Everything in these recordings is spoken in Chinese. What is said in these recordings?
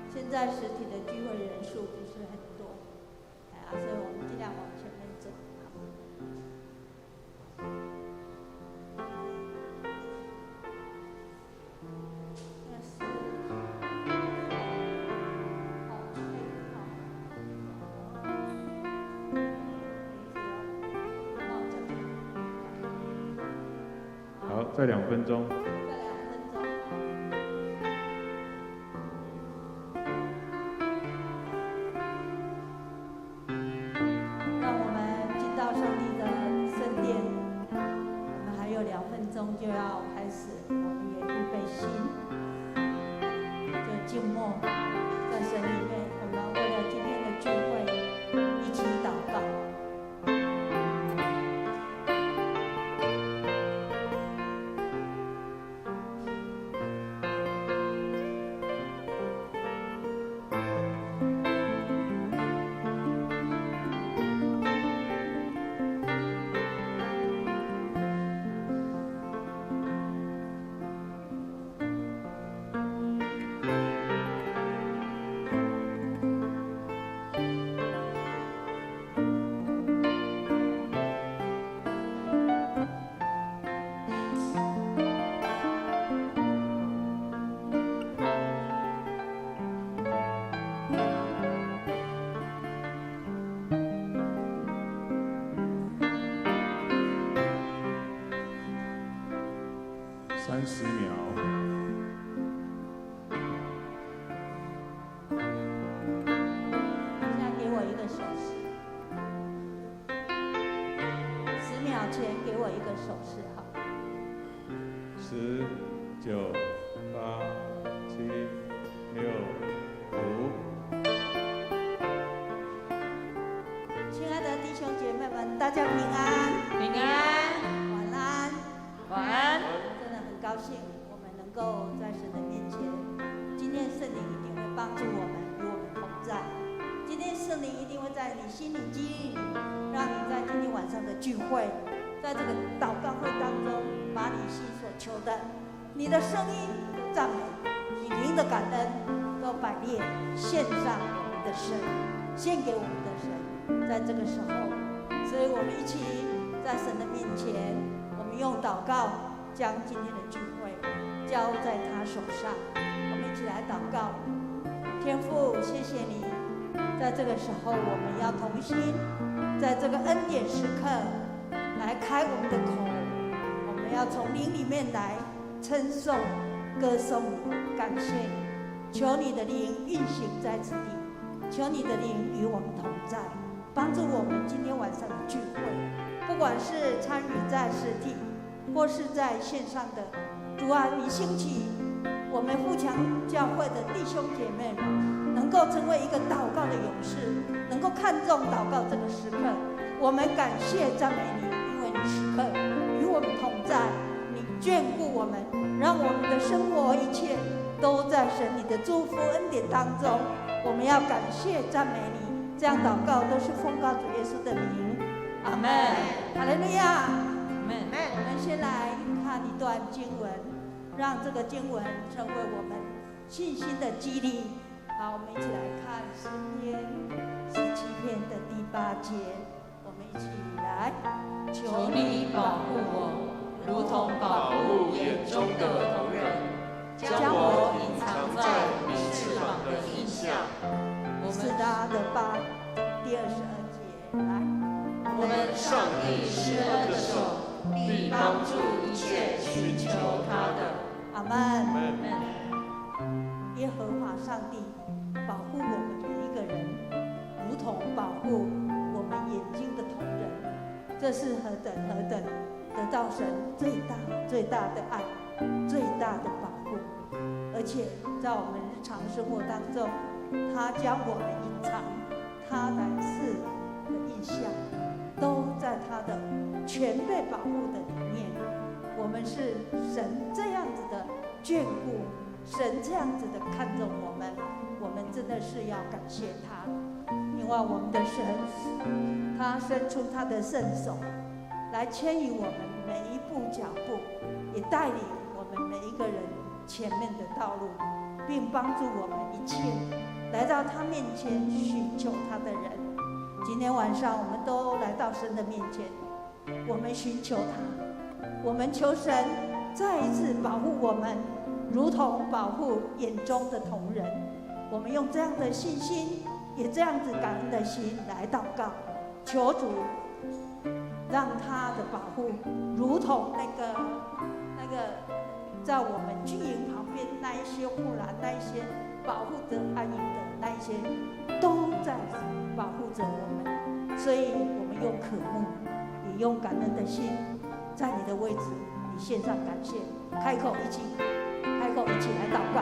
现在实体的聚会人数不是很多，所以我们尽量往前面走。好，再2分钟。就要开始，我们也预备心，就静默在神里面。我们为了今天的聚会，一起祷告。30秒。现在给我一个手势，10秒前给我一个手势，好。10、9、8、7、6、5。亲爱的弟兄姐妹们，大家平安，平安，晚安，晚安。真的很高兴，我们能够在神的面前。今天圣灵一定会帮助我们，与我们同在。今天圣灵一定会在你心里激励你，让你在今天晚上的聚会，在这个祷告会当中，把你心所求的，你的声音的赞美，你灵的感恩，都摆列献上我们的神，献给我们的神。在这个时候，所以我们一起在神的面前，我们用祷告将今天的聚会交在他手上。我们一起来祷告。天父，谢谢你，在这个时候我们要同心，在这个恩典时刻来开我们的口，我们要从灵里面来称颂、歌颂你，感谢你。求你的灵运行在此地，求你的灵与我们同在，帮助我们今天晚上的聚会，不管是参与在实体或是在线上的，主啊，你兴起我们富强教会的弟兄姐妹们，能够成为一个祷告的勇士，能够看重祷告这个时刻。我们感谢赞美你，因为你时刻与我们同在，你眷顾我们，让我们的生活一切都在神你的祝福恩典当中。我们要感谢赞美你，这样祷告都是奉告主耶稣的名，阿们。哈利路亚，阿们。我们先来看一段经文，让这个经文成为我们信心的激励。好，我们一起来看诗篇17篇的第8节，我们一起来。求你保护我，如同保护眼中的瞳人，将我隐藏在你翅膀的荫下。是他的第22节，来。我们上帝施恩的手必帮助一切寻求他的。阿们。耶和华上帝保护我们每一个人，如同保护我们眼睛的瞳人。这是何等得到神最大的爱，最大的保护。而且在我们日常生活当中，他将我们隐藏，他来世的印象都在他的全被保护的里面。我们是神这样子的眷顾，神这样子的看重我们，我们真的是要感谢他，因为我们的神，他伸出他的圣手来牵引我们每一步脚步，也带领我们每一个人前面的道路，并帮助我们一切来到他面前寻求他的人。今天晚上我们都来到神的面前，我们寻求他，我们求神再一次保护我们，如同保护眼中的瞳人。我们用这样的信心，也这样子感恩的心来祷告，求主让他的保护如同那个在我们军营旁边那一些护栏，那一些保护着安营的那一些，都在保护着我们。所以我们用渴慕，也用感恩的心，在你的位置，你献上感谢，开口一起来祷告。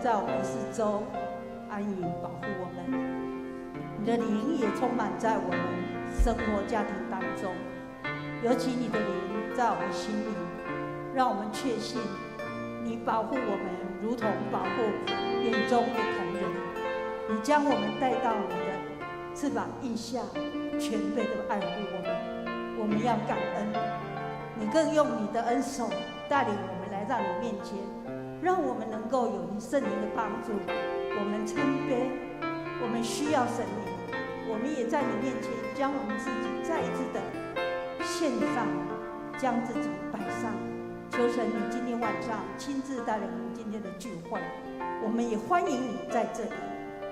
在我们四周安营保护我们，你的灵也充满在我们生活家庭当中，尤其你的灵在我们心里，让我们确信你保护我们如同保护眼中的瞳人。你将我们带到你的翅膀荫下，全备的爱护我们。我们要感恩，你更用你的恩手带领我们来到你面前，让我们能够有你圣灵的帮助。我们谦卑，我们需要神灵，我我们也在你面前将我们自己再一次的献上，将自己摆上。求神，你今天晚上亲自带领我们今天的聚会，我们也欢迎你在这里，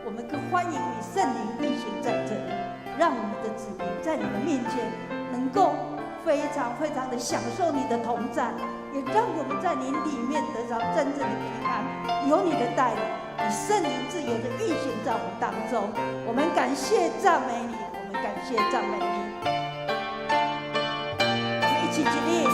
我们更欢迎你圣灵运行在这里，让我们的子民在你的面前能够非常非常的享受你的同在，也让我们在你里面得到真正的平安，有你的带领，你圣灵自由的运行在我们当中。我们感谢赞美你，我们感谢赞美你，我们一起起立。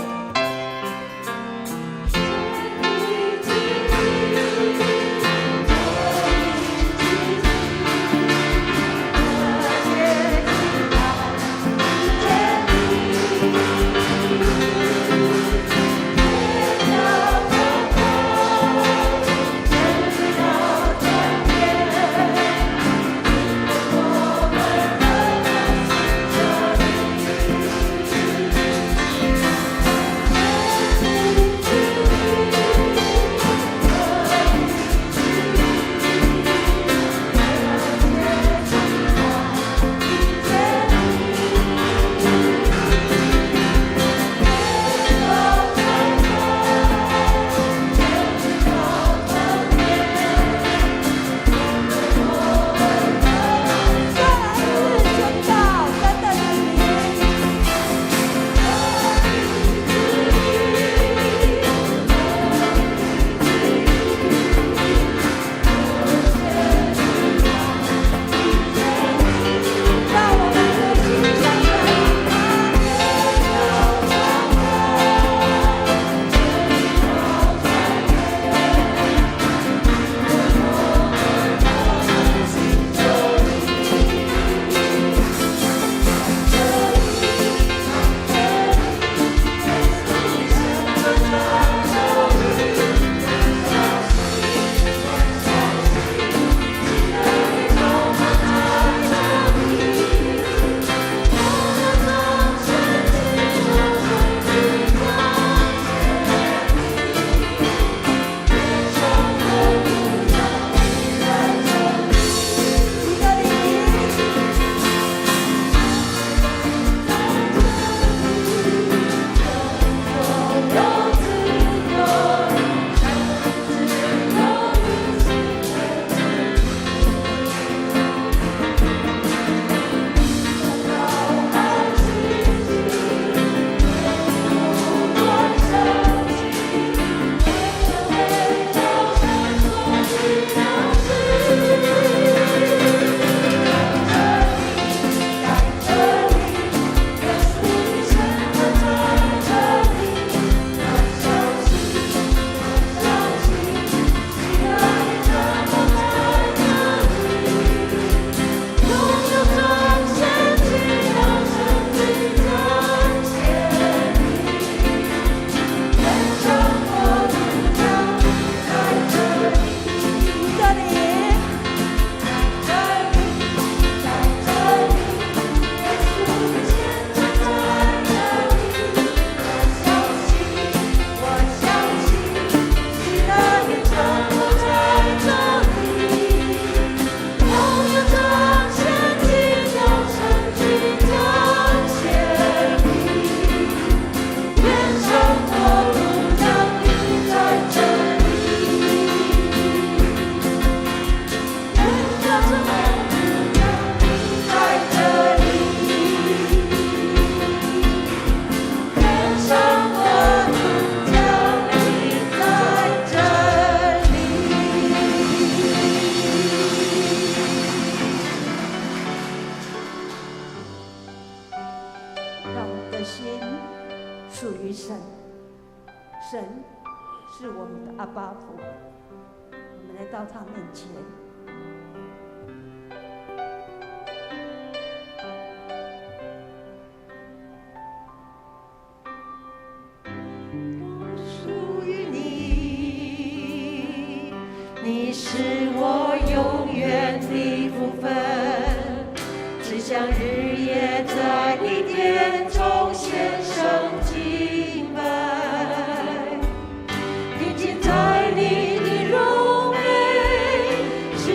神是我们的阿爸父，我们来到他面前。属于你，你是我永远的福分，只想日夜在你殿中献上敬拜，遇见在你的荣美，是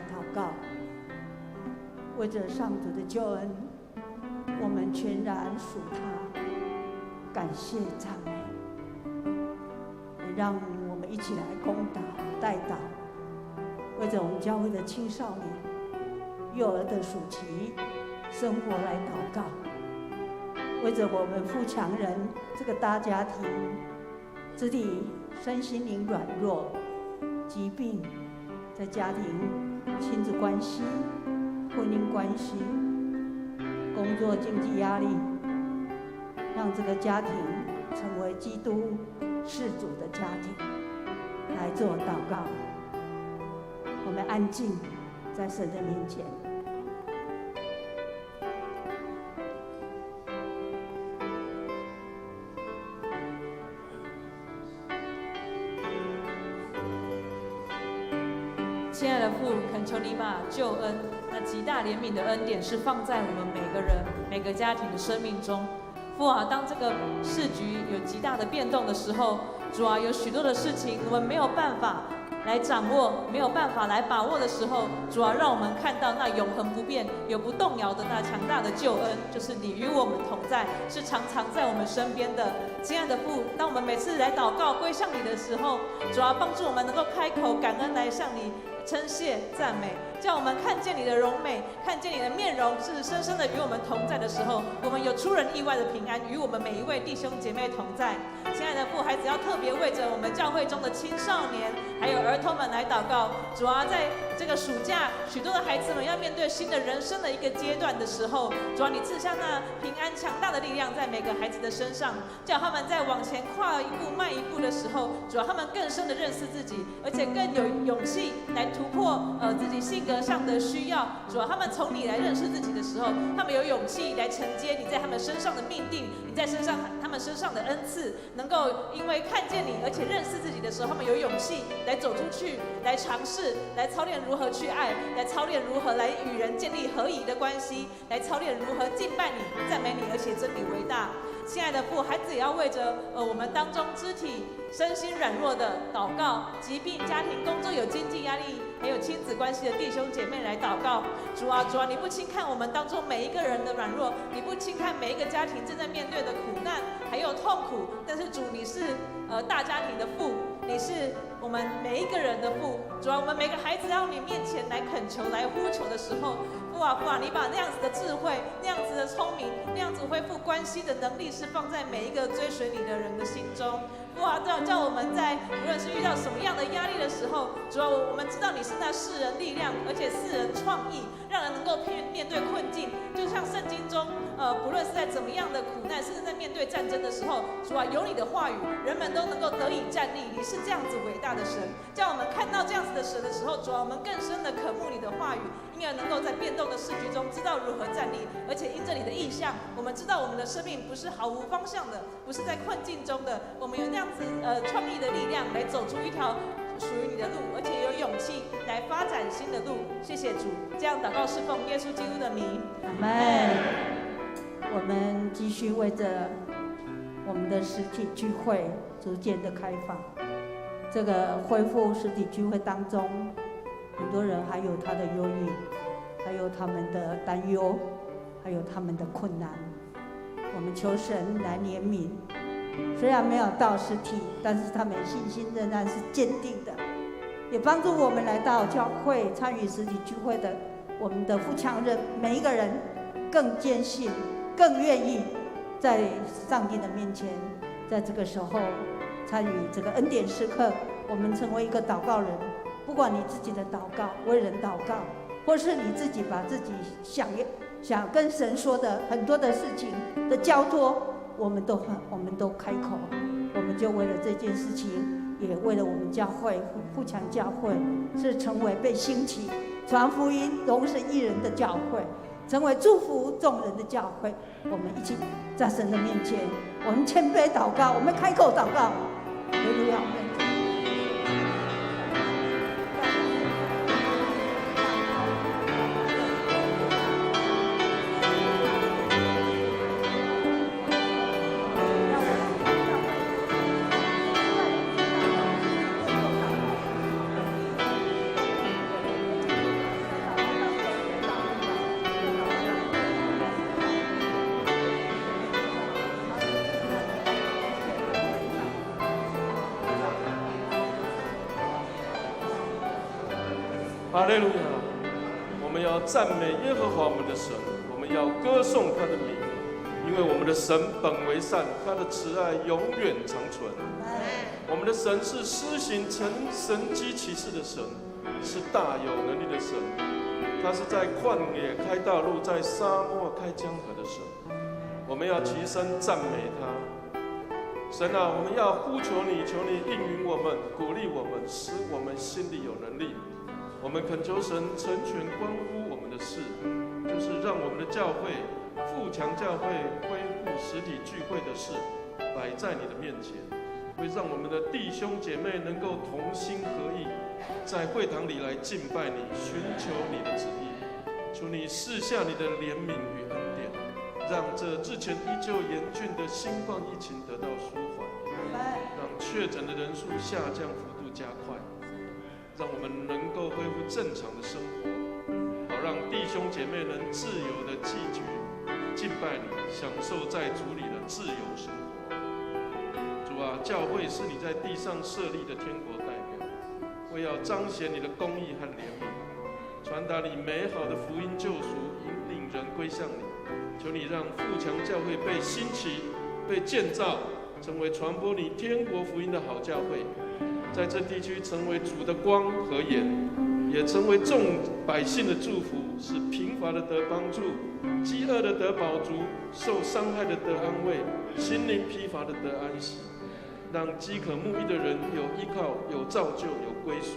祷告，为着上主的救恩，我们全然属他，感谢赞美。也让我们一起来攻祷代祷，为着我们教会的青少年、幼儿的暑期生活来祷告，为着我们富强人这个大家庭，肢体身心灵软弱、疾病，在家庭、亲子关系、婚姻关系、工作经济压力，让这个家庭成为基督世主的家庭，来做祷告。我们安静在神的面前。亲爱的父，恳求你把救恩那极大怜悯的恩典是放在我们每个人、每个家庭的生命中。父啊，当这个世局有极大的变动的时候，主啊，有许多的事情我们没有办法来掌握，没有办法来把握的时候，主啊，让我们看到那永恒不变、有不动摇的那强大的救恩，就是你与我们同在，是常常在我们身边的。亲爱的父，当我们每次来祷告归向你的时候，主啊，帮助我们能够开口感恩来向你称谢赞美，叫我们看见你的荣美，看见你的面容是深深的与我们同在的时候，我们有出人意外的平安与我们每一位弟兄姐妹同在。亲爱的父，孩子要特别为着我们教会中的青少年还有儿童们来祷告。主啊，在这个暑假，许多的孩子们要面对新的人生的一个阶段的时候，主啊，你赐下那平安强大的力量在每个孩子的身上，叫他们在往前跨一步迈一步的时候，主啊，他们更深的认识自己，而且更有勇气来突破自己性格上的需要。主啊，他们从你来认识自己的时候，他们有勇气来承接你在他们身上的命定，你在他们身上的恩赐，能够因为看见你而且认识自己的时候，他们有勇气来走出去，来尝试，来操练如何去爱，来操练如何来与人建立合宜的关系，来操练如何敬拜你、赞美你，而且真理为大。亲爱的父，孩子也要为着我们当中肢体身心软弱的祷告，疾病、家庭、工作有经济压力，还有亲子关系的弟兄姐妹来祷告。主啊，主啊，你不轻看我们当中每一个人的软弱，你不轻看每一个家庭正在面对的苦难还有痛苦，但是主，你是大家庭的父，你是我们每一个人的父。主啊，我们每个孩子到你面前来恳求、来呼求的时候，父啊，父啊，你把那样子的智慧、那样子的聪明、那样子恢复关系的能力，是放在每一个追随你的人的心中。父啊，叫我们在无论是遇到什么样的压力的时候，主啊，我们知道你是那世人力量，而且世人创意，让人能够面对困境。就像圣经中，不论是在怎么样的苦难，甚至在面对战争的时候，主啊，有你的话语，人们都能够得以站立。你是这样子伟大的神，叫我们看到这样子的神的时候，主啊，我们更深的渴慕你的话语，因而能够在变动的世局中知道如何站立，而且因着你的意象，我们知道我们的生命不是毫无方向的，不是在困境中的，我们有那样子创意的力量来走出一条属于你的路，而且有勇气来发展新的路。谢谢主，这样祷告是奉耶稣基督的名，阿们。我们继续为着我们的实体聚会逐渐的开放，这个恢复实体聚会当中，很多人还有他的忧郁，还有他们的担忧，还有他们的困难。我们求神来怜悯，虽然没有到实体，但是他们信心仍然是坚定的，也帮助我们来到教会参与实体聚会的我们的富强人，每一个人更坚信，更愿意在上帝的面前，在这个时候参与这个恩典时刻，我们成为一个祷告人。不管你自己的祷告，为人祷告，或是你自己把自己想跟神说的很多的事情的交托，我们都开口，我们就为了这件事情，也为了我们教会富强教会是成为被兴起传福音荣神益人的教会，成为祝福众人的教会。我们一起在神的面前，我们谦卑祷告，我们开口祷告。哈利路亚。哈利路亚！我们要赞美耶和华我们的神，我们要歌颂他的名，因为我们的神本为善，他的慈爱永远长存。我们的神是施行神迹奇事的神，是大有能力的神，他是在旷野开大路，在沙漠开江河的神。我们要齐声赞美他。神啊，我们要呼求你，求你应允我们，鼓励我们，使我们心里有能力。我们恳求神成全关乎我们的事，就是让我们的教会富强教会恢复实体聚会的事摆在你的面前，会让我们的弟兄姐妹能够同心合意，在会堂里来敬拜你，寻求你的旨意。求你赐下你的怜悯与恩典，让这之前依旧严峻的新冠疫情得到舒缓，让确诊的人数下降幅度加快，让我们能够恢复正常的生活，好让弟兄姐妹能自由的寄居敬拜你，享受在主里的自由生活。主啊，教会是你在地上设立的天国代表，为要彰显你的公义和怜悯，传达你美好的福音救赎，引领人归向你。求你让富强教会被兴起、被建造，成为传播你天国福音的好教会，在这地区成为主的光和盐，也成为众百姓的祝福，使贫乏的得帮助，饥饿的得饱足，受伤害的得安慰，心灵疲乏的得安息。让饥渴慕义的人有依靠、有造就、有归属，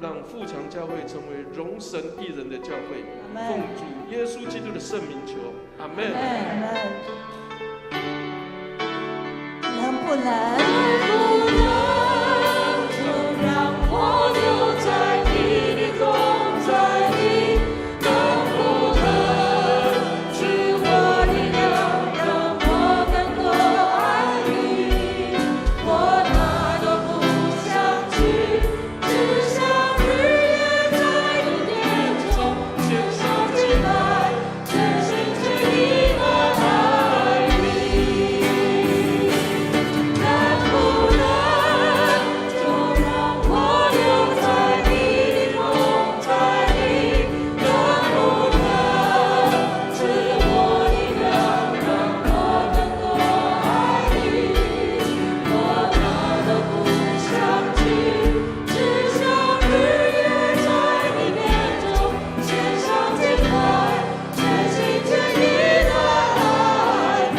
让富强教会成为荣神益人的教会。奉主耶稣基督的圣名求，阿们。能不能？就让我留在你的同在里，能不能是我力量，让我更多爱你？我哪都不想去，只想日夜在你殿中献上敬拜，全心全意地爱你。能不能就让我留在你的同在里？能不能赐我力量，让我更多爱你？我哪都不想去，只想日夜在你殿中献上敬拜，全心全意地爱你。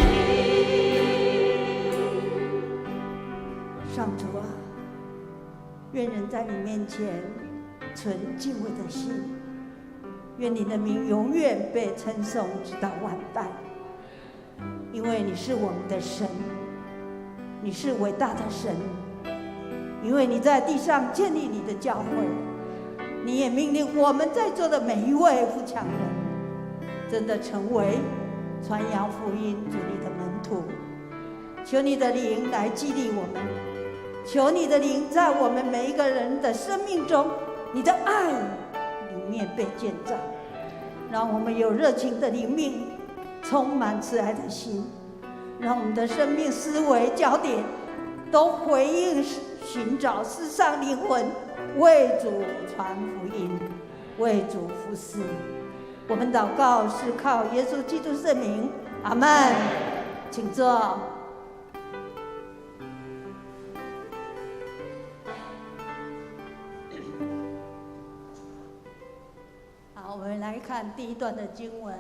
上主啊，愿人在你面前存敬畏的心，愿你的名永远被称颂直到万代。因为你是我们的神，你是伟大的神，因为你在地上建立你的教会，你也命令我们在座的每一位富强人，真的成为传扬福音主你的门徒。求你的灵来激励我们，求你的灵在我们每一个人的生命中，你的爱里面被建造，让我们有热情的灵命，充满慈爱的心，让我们的生命思维焦点都回应寻找世上灵魂，为主传福音，为主服侍。我们祷告是靠耶稣基督圣名，阿们。请坐。好，我们来看第一段的经文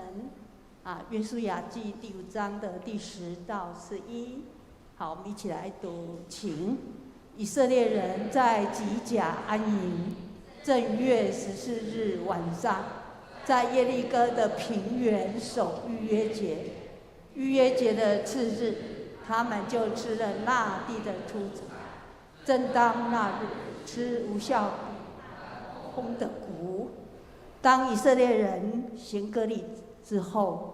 约书亚记第5章的第10到11。好，我们一起来读，请。以色列人在吉甲安营，正月14日晚上，在耶利哥的平原守逾越节。逾越节的次日，他们就吃了那地的出产。正当那日，吃无效烘的谷物。当以色列人行割礼之后，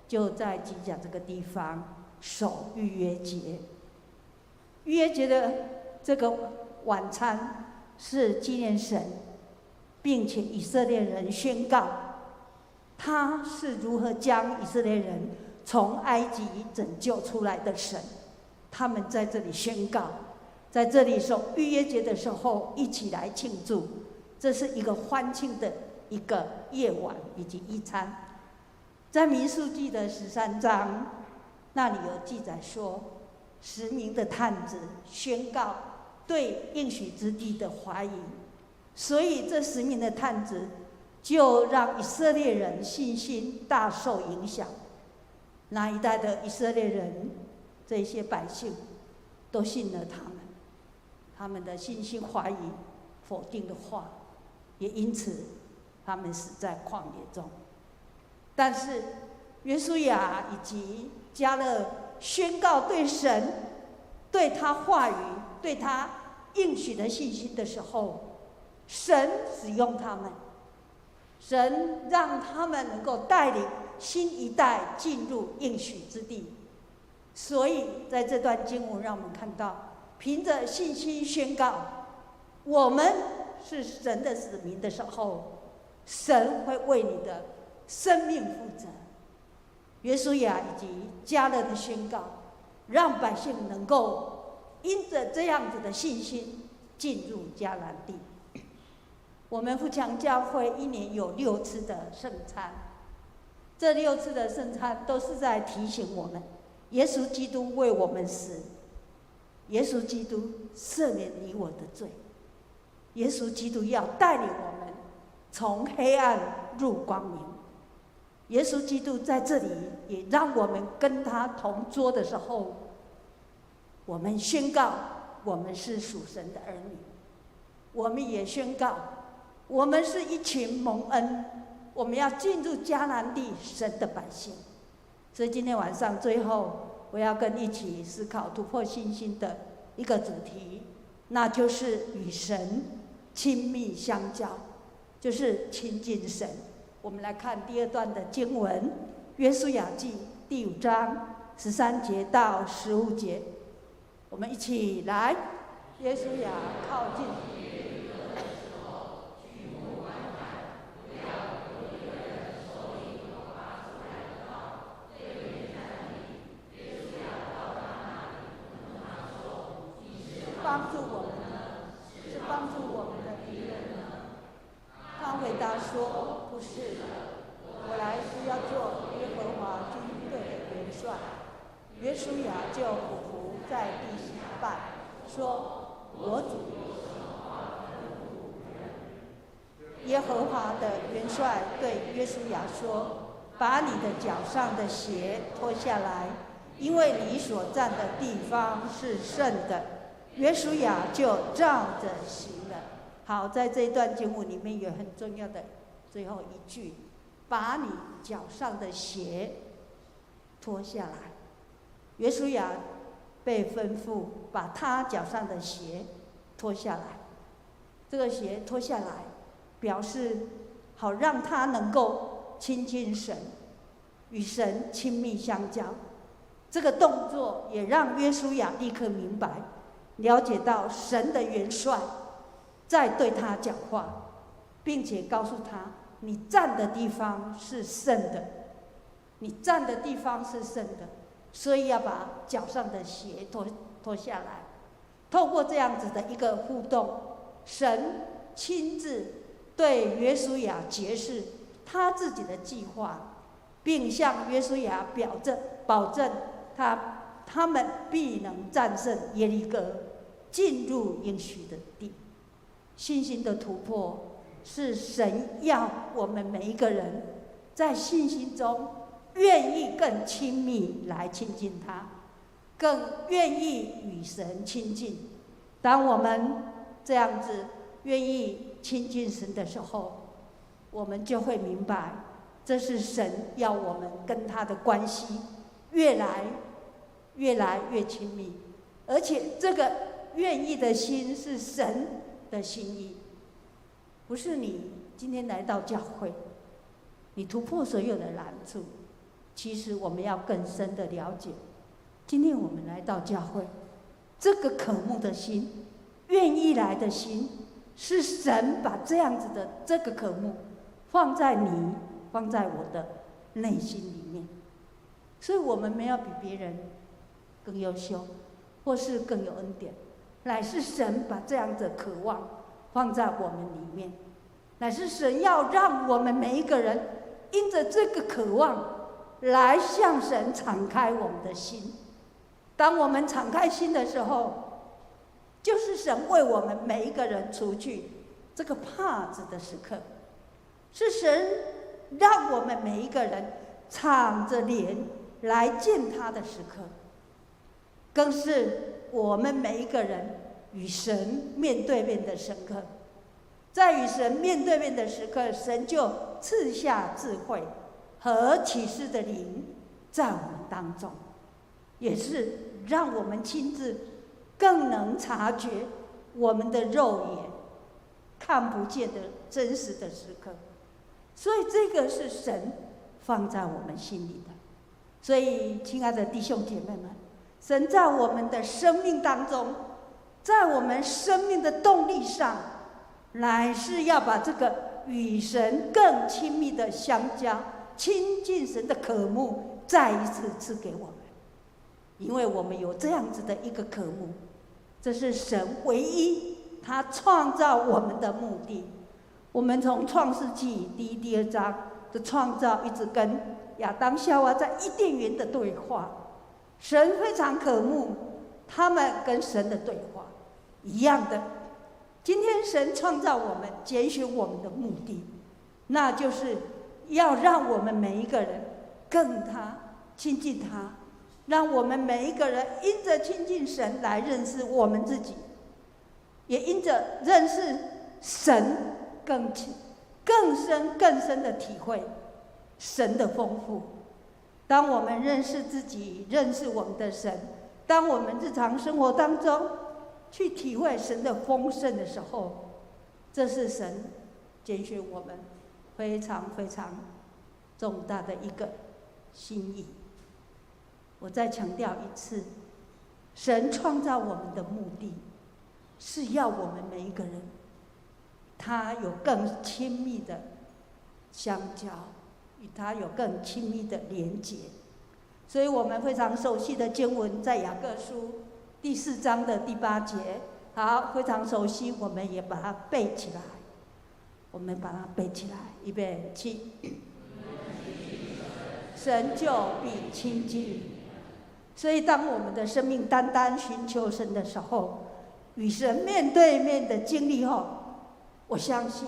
就在吉甲这个地方守逾越节。逾越节的这个晚餐是纪念神，并且以色列人宣告他是如何将以色列人从埃及拯救出来的神。他们在这里宣告，在这里守逾越节的时候一起来庆祝，这是一个欢庆的一个夜晚以及一餐。在民数记的13章，那里有记载说，10名的探子宣告对应许之地的怀疑，所以这10名的探子就让以色列人信心大受影响。那一代的以色列人，这些百姓都信了他们的信心怀疑、否定的话，也因此他们死在旷野中。但是约书亚以及迦勒宣告对神、对他话语、对他应许的信心的时候，神使用他们，神让他们能够带领新一代进入应许之地。所以在这段经文让我们看到，凭着信心宣告我们是神的子民的时候，神会为你的生命负责。约书亚以及迦勒的宣告，让百姓能够因着这样子的信心进入迦南地。我们富强教会1年有6次的圣餐，这6次的圣餐都是在提醒我们，耶稣基督为我们死，耶稣基督赦免你我的罪，耶稣基督要带领我们从黑暗入光明。耶稣基督在这里也让我们跟他同桌的时候，我们宣告我们是属神的儿女，我们也宣告我们是一群蒙恩，我们要进入迦南地神的百姓。所以今天晚上最后，我要跟一起思考突破信心的一个主题，那就是与神亲密相交，就是亲近神。我们来看第2段的经文，约书亚记第5章13节到15节，我们一起来。约书亚靠近帮助我们呢？是帮助我们的敌人呢？他回答说：不是的，我来是要做耶和华军队的元帅。约书亚就俯伏在地下拜，说：我主。耶和华的元帅对约书亚说：把你的脚上的鞋脱下来，因为你所站的地方是圣的。约书亚就照着行了。好，在这一段经文里面有很重要的最后一句：把你脚上的鞋脱下来。约书亚被吩咐把他脚上的鞋脱下来。这个鞋脱下来，表示好让他能够亲近神，与神亲密相交。这个动作也让约书亚立刻明白，了解到神的元帅在对他讲话，并且告诉他：你站的地方是圣的，你站的地方是圣的，所以要把脚上的鞋脱下来。透过这样子的一个互动，神亲自对约书亚解释他自己的计划，并向约书亚保证他们必能战胜耶利哥，进入应许的地。信心的突破是神要我们每一个人在信心中愿意更亲密来亲近他，更愿意与神亲近。当我们这样子愿意亲近神的时候，我们就会明白，这是神要我们跟他的关系越来越亲密，而且这个愿意的心是神的心意，不是你今天来到教会，你突破所有的难处。其实我们要更深的了解，今天我们来到教会，这个渴慕的心，愿意来的心，是神把这样子的这个渴慕放在我的内心里面。所以我们没有比别人更优秀，或是更有恩典，乃是神把这样的渴望放在我们里面。乃是神要让我们每一个人因着这个渴望来向神敞开我们的心。当我们敞开心的时候，就是神为我们每一个人除去这个帕子的时刻，是神让我们每一个人敞着脸来见他的时刻，更是我们每一个人与神面对面的时刻。在与神面对面的时刻，神就赐下智慧和启示的灵在我们当中，也是让我们亲自更能察觉我们的肉眼看不见的真实的时刻。所以这个是神放在我们心里的。所以亲爱的弟兄姐妹们，神在我们的生命当中，在我们生命的动力上，乃是要把这个与神更亲密的相交、亲近神的渴慕再一次赐给我们。因为我们有这样子的一个渴慕，这是神唯一他创造我们的目的。我们从创世纪第1、第2章的创造，一直跟亚当夏娃在伊甸园的对话，神非常渴慕他们跟神的对话。一样的，今天神创造我们、拣选我们的目的，那就是要让我们每一个人更他亲近他，让我们每一个人因着亲近神来认识我们自己，也因着认识神更深的体会神的丰富。当我们认识自己、认识我们的神，当我们日常生活当中去体会神的丰盛的时候，这是神拣选我们非常非常重大的一个心意。我再强调一次，神创造我们的目的是要我们每一个人他有更亲密的相交，与他有更亲密的连结。所以我们非常熟悉的经文在雅各书第4章的第8节，好，非常熟悉，我们也把它背起来。我们把它背起来，预备起。神就必亲近。所以当我们的生命单单寻求神的时候，与神面对面的经历后，我相信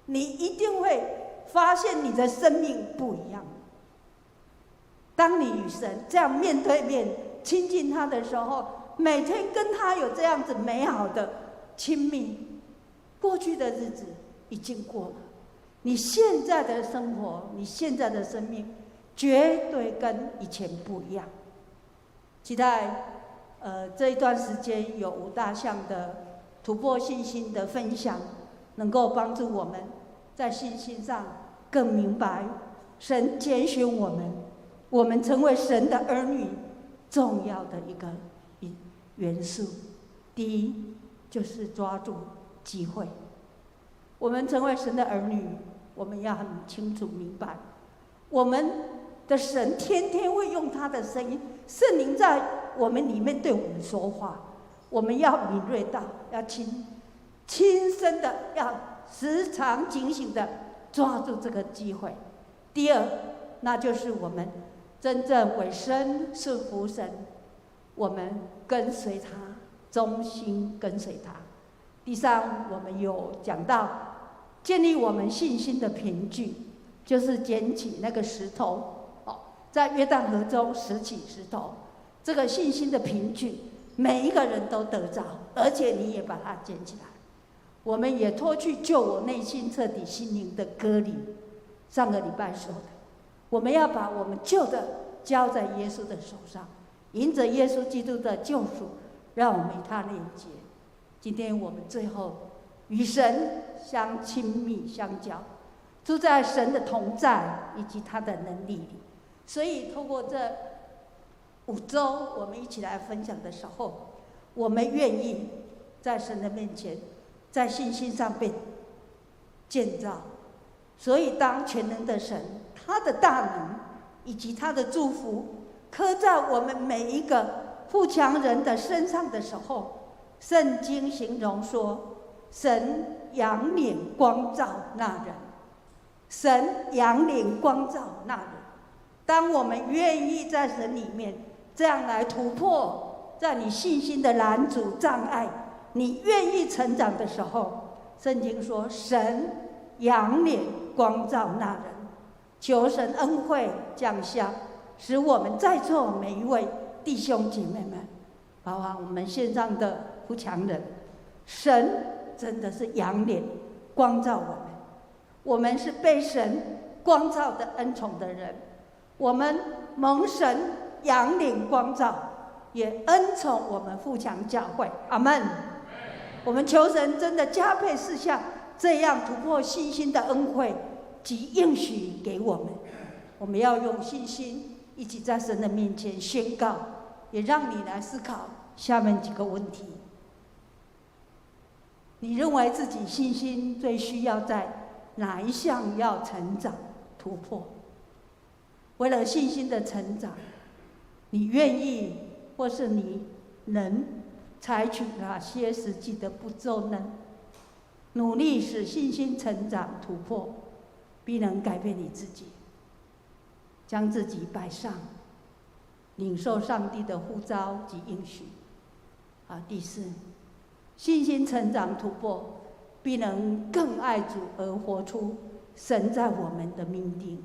你一定会发现你的生命不一样。当你与神这样面对面亲近他的时候，每天跟他有这样子美好的亲密，过去的日子已经过了，你现在的生活，你现在的生命绝对跟以前不一样。期待这一段时间有5大项的突破信心的分享，能够帮助我们在信心上更明白神拣选我们，我们成为神的儿女重要的一个元素。第一，就是抓住机会。我们成为神的儿女，我们要很清楚明白，我们的神天天会用他的声音，圣灵在我们里面对我们说话，我们要敏锐到，要亲身的，要时常警醒的抓住这个机会。第二，那就是我们真正委身顺服神，我们跟随他，忠心跟随他。第三，我们有讲到建立我们信心的凭据，就是捡起那个石头，在约旦河中拾起石头，这个信心的凭据，每一个人都得着，而且你也把它捡起来。我们也脱去救我内心彻底心灵的割礼，上个礼拜说的，我们要把我们旧的交在耶稣的手上，迎着耶稣基督的救赎，让我们与他连接。今天我们最后与神相亲密相交，住在神的同在以及他的能力里。所以透过这5周我们一起来分享的时候，我们愿意在神的面前，在信心上被建造。所以当全能的神他的大能以及他的祝福刻在我们每一个富强人的身上的时候，圣经形容说，神仰脸光照那人，神仰脸光照那人。当我们愿意在神里面这样来突破，在你信心的拦阻障碍，你愿意成长的时候，圣经说神仰脸光照那人。求神恩惠降下，使我们在座每一位弟兄姐妹们，包括我们线上的富强人，神真的是仰脸光照我们，我们是被神光照的恩宠的人，我们蒙神仰脸光照，也恩宠我们富强教会。阿们。我们求神真的加倍赐下这样突破信心的恩惠及应许给我们。我们要用信心一起在神的面前宣告，也让你来思考下面几个问题。你认为自己信心最需要在哪一项要成长突破？为了信心的成长，你愿意或是你能采取哪些实际的步骤呢？努力使信心成长突破，必能改变你自己，将自己摆上，领受上帝的呼召及应许。第四，信心成长突破，必能更爱主而活出神在我们的命定，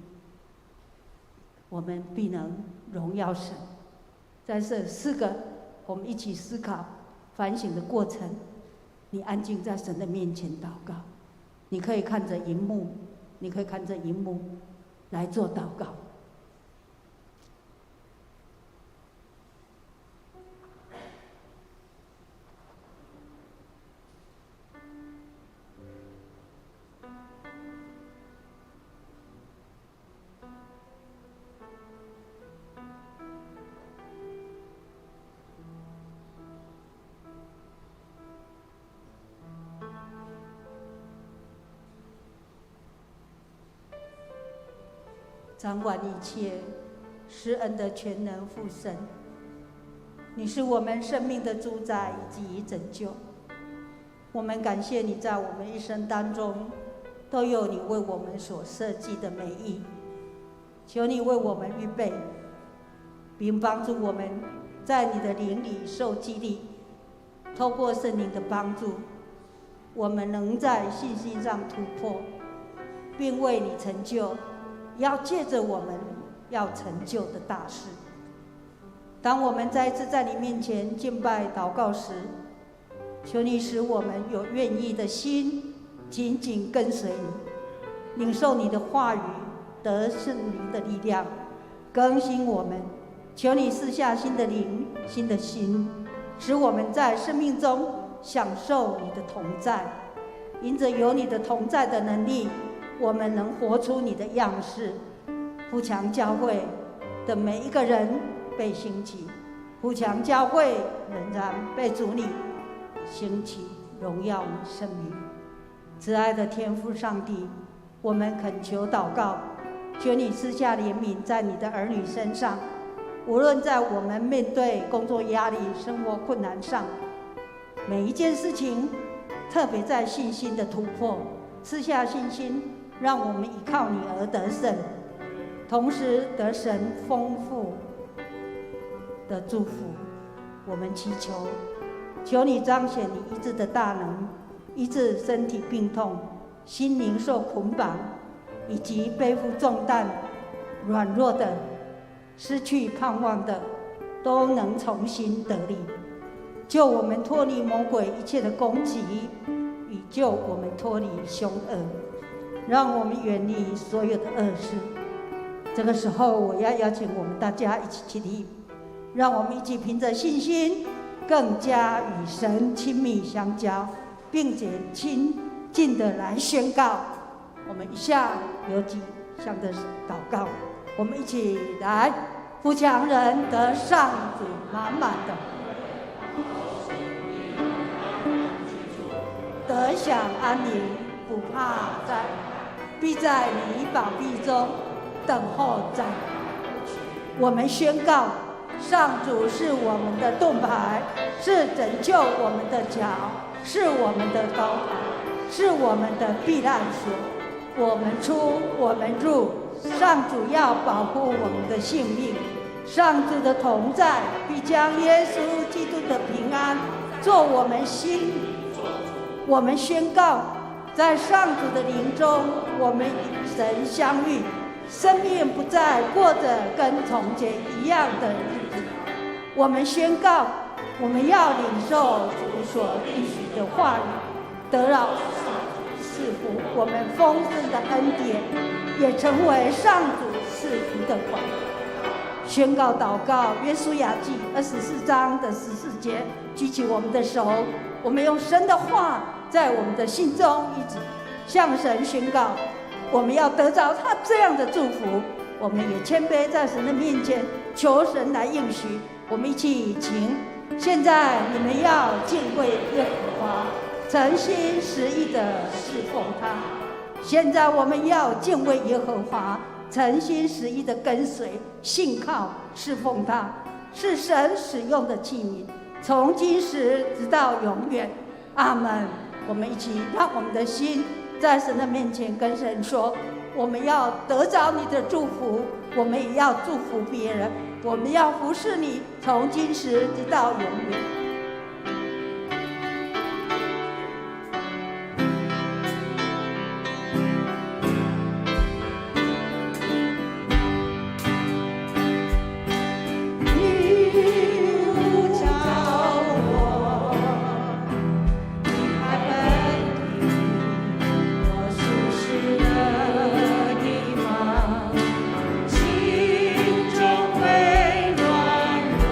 我们必能荣耀神。在这4个我们一起思考反省的过程，你安静在神的面前祷告，你可以看着荧幕，你可以看着荧幕来做祷告。掌管一切，施恩的全能父神，你是我们生命的主宰以及拯救。我们感谢你在我们一生当中都有你为我们所设计的美意，求你为我们预备，并帮助我们在你的灵里受激励，透过圣灵的帮助，我们能在信心上突破，并为你成就要借着我们要成就的大事。当我们再一次在你面前敬拜祷告时，求你使我们有愿意的心，紧紧跟随你，领受你的话语，得圣灵的力量更新我们。求你赐下新的灵，新的心，使我们在生命中享受你的同在。因着有你的同在的能力，我们能活出你的样式。富强教会的每一个人被兴起，富强教会仍然被主你兴起，荣耀你圣名。慈爱的天父上帝，我们恳求祷告，求你赐下怜悯在你的儿女身上，无论在我们面对工作压力、生活困难上，每一件事情，特别在信心的突破，赐下信心，让我们依靠你而得胜，同时得神丰富的祝福。我们祈求，求你彰显你医治的大能，医治身体病痛、心灵受捆绑，以及背负重担、软弱的、失去盼望的，都能重新得力，救我们脱离魔鬼一切的攻击，以救我们脱离凶恶，让我们远离所有的恶事。这个时候，我要邀请我们大家一起起立，让我们一起凭着信心，更加与神亲密相交，并且亲近的来宣告。我们以下有几项的祷告，我们一起来。富强人得上主满满的，得享安宁，不怕灾，必在你膀臂中等候灾。我们宣告，上主是我们的盾牌，是拯救我们的脚，是我们的高台。是我们的避难所。我们出，我们入，上主要保护我们的性命。上主的同在必将耶稣基督的平安做我们心。我们宣告，在上主的灵中，我们与神相遇，生命不再过着跟从前一样的日子。我们宣告，我们要领受主所应许的话语，得到赐福我们丰盛的恩典，也成为上主赐福的管。宣告祷告，约书亚记24章的14节，举起我们的手，我们用神的话在我们的心中一直向神宣告，我们要得着他这样的祝福。我们也谦卑在神的面前，求神来应许。我们一起请，现在你们要敬畏耶和华，诚心实意的侍奉他。现在我们要敬畏耶和华，诚心实意的跟随、信靠、侍奉他，是神使用的器皿，从今时直到永远。阿们。我们一起让我们的心在神的面前跟神说，我们要得着你的祝福，我们也要祝福别人，我们要服侍你，从今时直到永远。心中微软弱。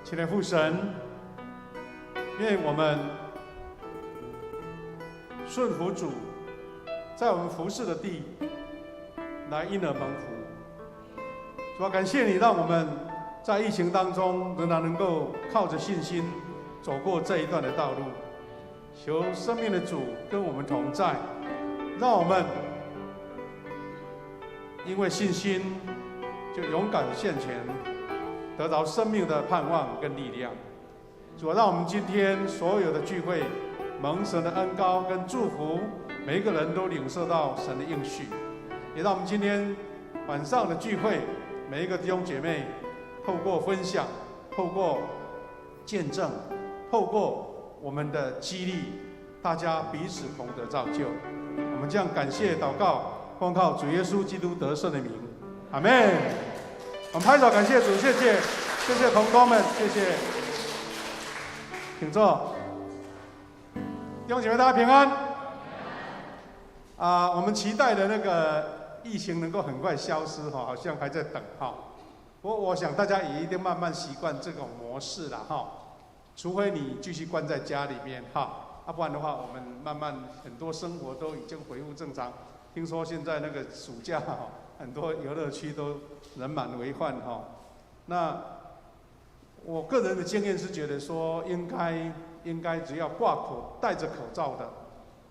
亲爱的父神，愿我们顺服主，在我们服侍的地来因而蒙福。主啊，感谢你，让我们在疫情当中仍然能够靠着信心走过这一段的道路。求生命的主跟我们同在，让我们因为信心就勇敢向前，得着生命的盼望跟力量。主啊，让我们今天所有的聚会蒙神的恩膏跟祝福，每一个人都领受到神的应许。也让我们今天晚上的聚会，每一个弟兄姐妹透过分享，透过见证，透过我们的激励，大家彼此同得造就。我们这样感谢祷告，奉靠主耶稣基督得胜的名，阿们。我们拍手感谢主，谢谢，谢谢同工们，谢谢。请坐。弟兄姐妹，大家平安。我们期待的那个疫情能够很快消失哈，好像还在等哈。我想大家也一定慢慢习惯这种模式了哈。除非你继续关在家里面哈，不然的话，我们慢慢很多生活都已经恢复正常。听说现在那个暑假很多游乐区都人满为患哈。那我个人的经验是觉得说，应该只要戴着口罩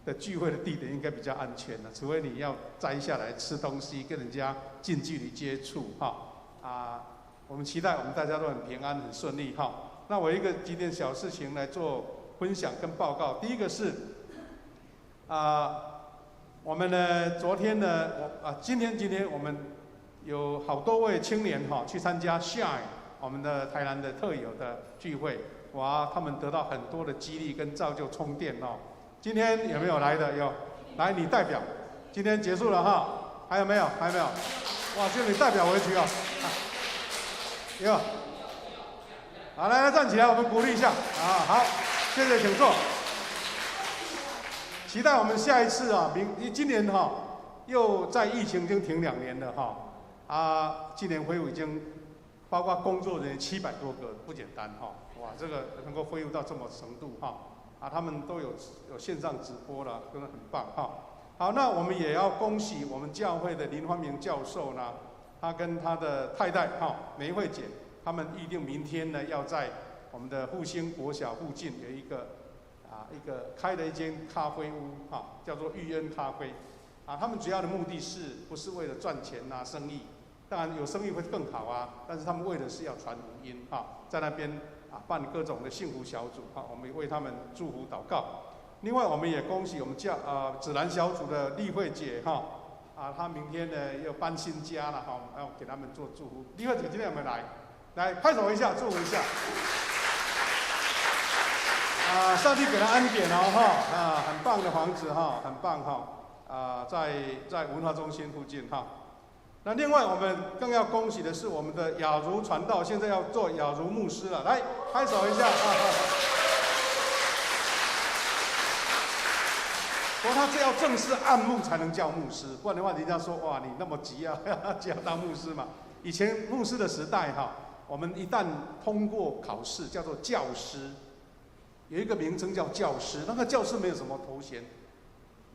的聚会的地点应该比较安全的，除非你要摘下来吃东西，跟人家近距离接触哈。我们期待我们大家都很平安很顺利哈。那我一个几点小事情来做分享跟报告。第一个是，我们呢昨天呢，今天我们有好多位青年哈去参加 Shine 我们的台南的特有的聚会，哇，他们得到很多的激励跟造就充电哦。今天有没有来的？有，来你代表。今天结束了哈，还有没有？还有没有？哇，就你代表回去哦。有。好，来站起来，我们鼓励一下好，谢谢，请坐。期待我们下一次今年又在疫情已经停2年了今年恢复已经包括工作人员700多个，不简单哇，这个能够恢复到这么程度他们都有线上直播了，真的很棒好，那我们也要恭喜我们教会的林欢明教授呢，他跟他的太太梅慧姐。他们预定明天呢，要在我们的复兴国小附近有一个开了一间咖啡屋叫做玉恩咖啡他们主要的目的不是为了赚钱生意，当然有生意会更好但是他们为的是要传福音在那边办各种的幸福小组我们为他们祝福祷告。另外，我们也恭喜我们紫兰小组的丽慧姐她明天呢要搬新家了要给他们做祝福。丽慧姐今天有没有来？来拍手一下，祝福一下。上帝给他恩典很棒的房子很棒在文化中心附近那另外我们更要恭喜的是我们的雅茹传道，现在要做雅茹牧师了，来拍手一下不过他这要正式按牧才能叫牧师，不然的话人家说哇你那么急就要当牧师嘛。以前牧师的时代我们一旦通过考试，叫做教师，有一个名称叫教师。那个教师没有什么头衔，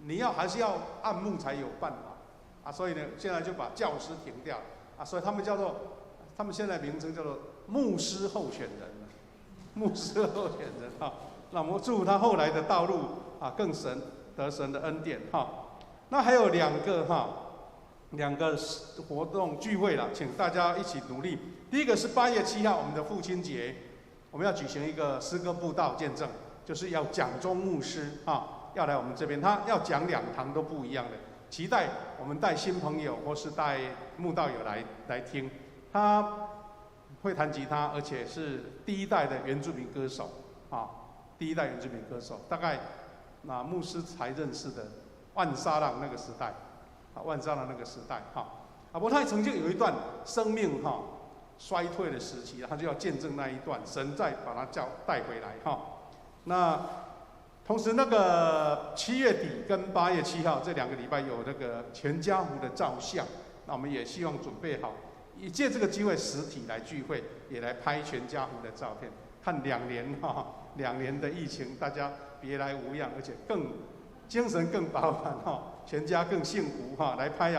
你还是要按牧才有办法所以呢，现在就把教师停掉所以他们现在名称叫做牧师候选人，牧师候选人那我们祝福他后来的道路更得神的恩典那还有2个活动聚会了，请大家一起努力。第一个是8月7号我们的父亲节，我们要举行一个诗歌布道见证，就是要蒋中牧师要来我们这边，他要讲2堂都不一样的，期待我们带新朋友或是带慕道友来听。他会弹吉他，而且是第1代的原住民歌手第1代原住民歌手，大概牧师才认识的万沙浪那个时代。万沙的那个时代不过他曾经有一段生命衰退的时期，他就要见证那一段，神再把他带回来那同时那个7月底跟8月7号这2个礼拜有那个全家福的照相，那我们也希望准备好也借这个机会实体来聚会，也来拍全家福的照片。看2年的疫情，大家别来无恙，而且更精神更饱满全家更幸福来拍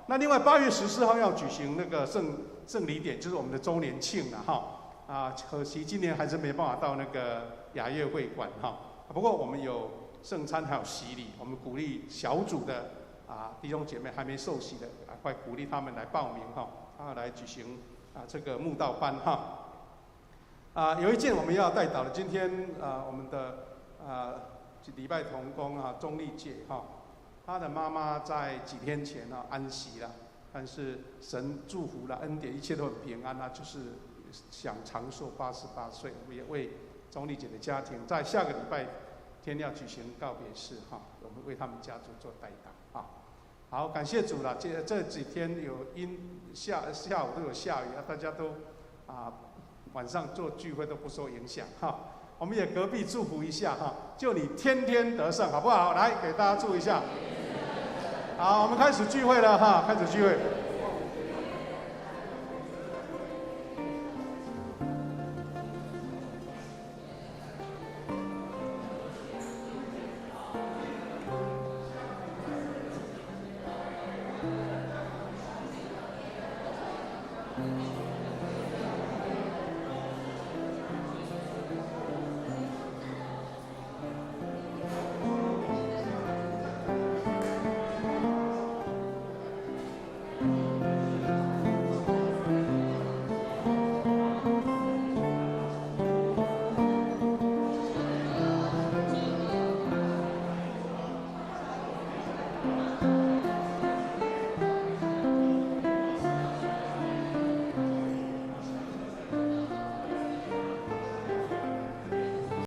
那另外8月14号要举行那个圣礼典，就是我们的周年庆了可惜今年还是没办法到那个雅悦会馆不过我们有圣餐还有洗礼，我们鼓励小组的弟兄姐妹还没受洗的，快鼓励他们来报名来举行这个慕道班有一件我们要代祷的，今天我们的礼拜同工钟丽姐她的妈妈在几天前安息了，但是神祝福了恩典，一切都很平安就是想长寿88岁，我们也为钟丽姐的家庭在下个礼拜天要举行告别式我们为他们家族做代祷好，感谢主了。这几天有下午都有下雨大家都晚上做聚会都不受影响我们也隔壁祝福一下就你天天得胜，好不好？来给大家祝一下。好，我们开始聚会了开始聚会。